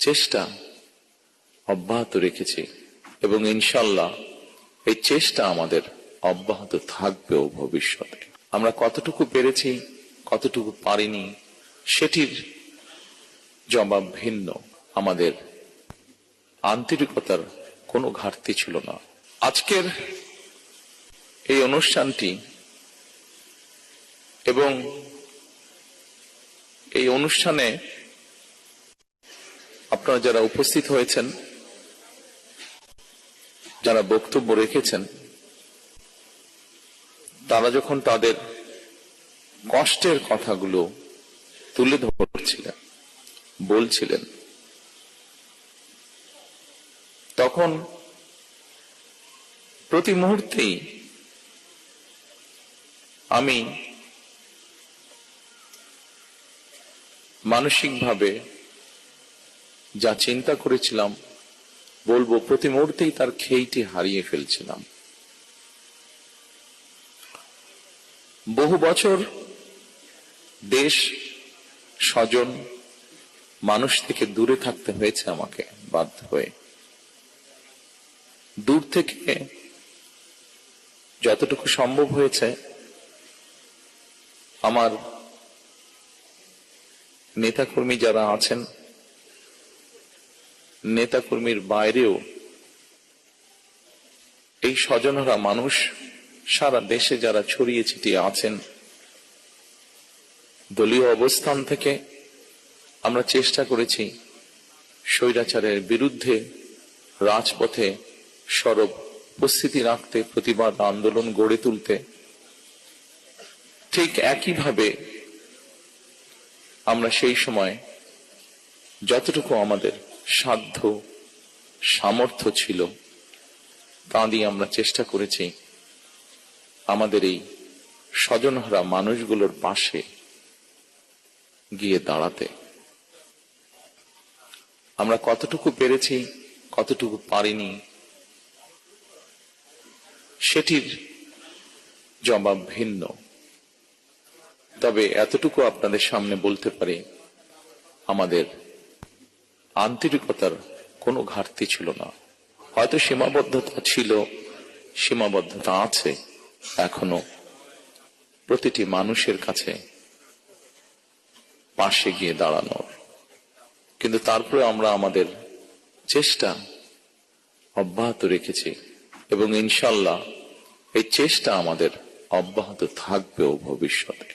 চেষ্টা অব্যাহত রেখেছি এবং ইনশাল্লাহ এই চেষ্টা আমাদের অব্যাহত থাকবেও ভবিষ্যতে। আমরা কতটুকু পেরেছি, কতটুকু পারিনি, সেটির জবাব ভিন্ন। আমাদের আন্তরিকতার কোনো ঘাটতি ছিল না। আজকের এই অনুষ্ঠানটি এবং এই অনুষ্ঠানে আপনারা যারা উপস্থিত হয়েছেন, যারা বক্তব্য রেখেছেন, তারা যখন তাদের কষ্টের কথাগুলো তুলে ধরছিলেন, বলছিলেন, তখন প্রতি মুহূর্তেই আমি মানসিকভাবে যা চিন্তা করেছিলাম, বলবো প্রতি মুহূর্তেই তার খেইটি হারিয়ে ফেলছিলাম। বহু বছর দেশ, স্বজন, মানুষ থেকে দূরে থাকতে হয়েছে আমাকে বাধ্য হয়ে। দূর থেকে যতটুকু সম্ভব হয়েছে আমার নেতাকর্মী যারা আছেন, নেতাকর্মীর বাইরেও এই স্বজনরা মানুষ সারা দেশে যারা ছড়িয়ে ছিটিয়ে আছেন, দলীয় অবস্থান থেকে আমরা চেষ্টা করেছি স্বৈরাচারের বিরুদ্ধে রাজপথে সরব উপস্থিতি রাখতে, প্রতিবাদ আন্দোলন গড়ে তুলতে। ঠিক একইভাবে আমরা সেই সময় যতটুকু আমাদের সাধ্য সামর্থ্য ছিল তা দিয়ে আমরা চেষ্টা করেছি আমাদের এই স্বজনহারা মানুষগুলোর পাশে গিয়ে দাঁড়াতে। আমরা কতটুকু পেরেছি, কতটুকু পারিনি, সেটির জবাব ভিন্ন। তবে এতটুকু আপনাদের সামনে বলতে পারি, আমাদের আন্তরিকতার কোনো ঘাটতি ছিল না। হয়তো সীমাবদ্ধতা ছিল, সীমাবদ্ধতা আছে এখনো প্রতিটি মানুষের কাছে পাশে গিয়ে দাঁড়ানোর, কিন্তু তারপরে আমরা আমাদের চেষ্টা অব্যাহত রেখেছি এবং ইনশাল্লাহ এই চেষ্টা আমাদের অব্যাহত থাকবেও ভবিষ্যতে।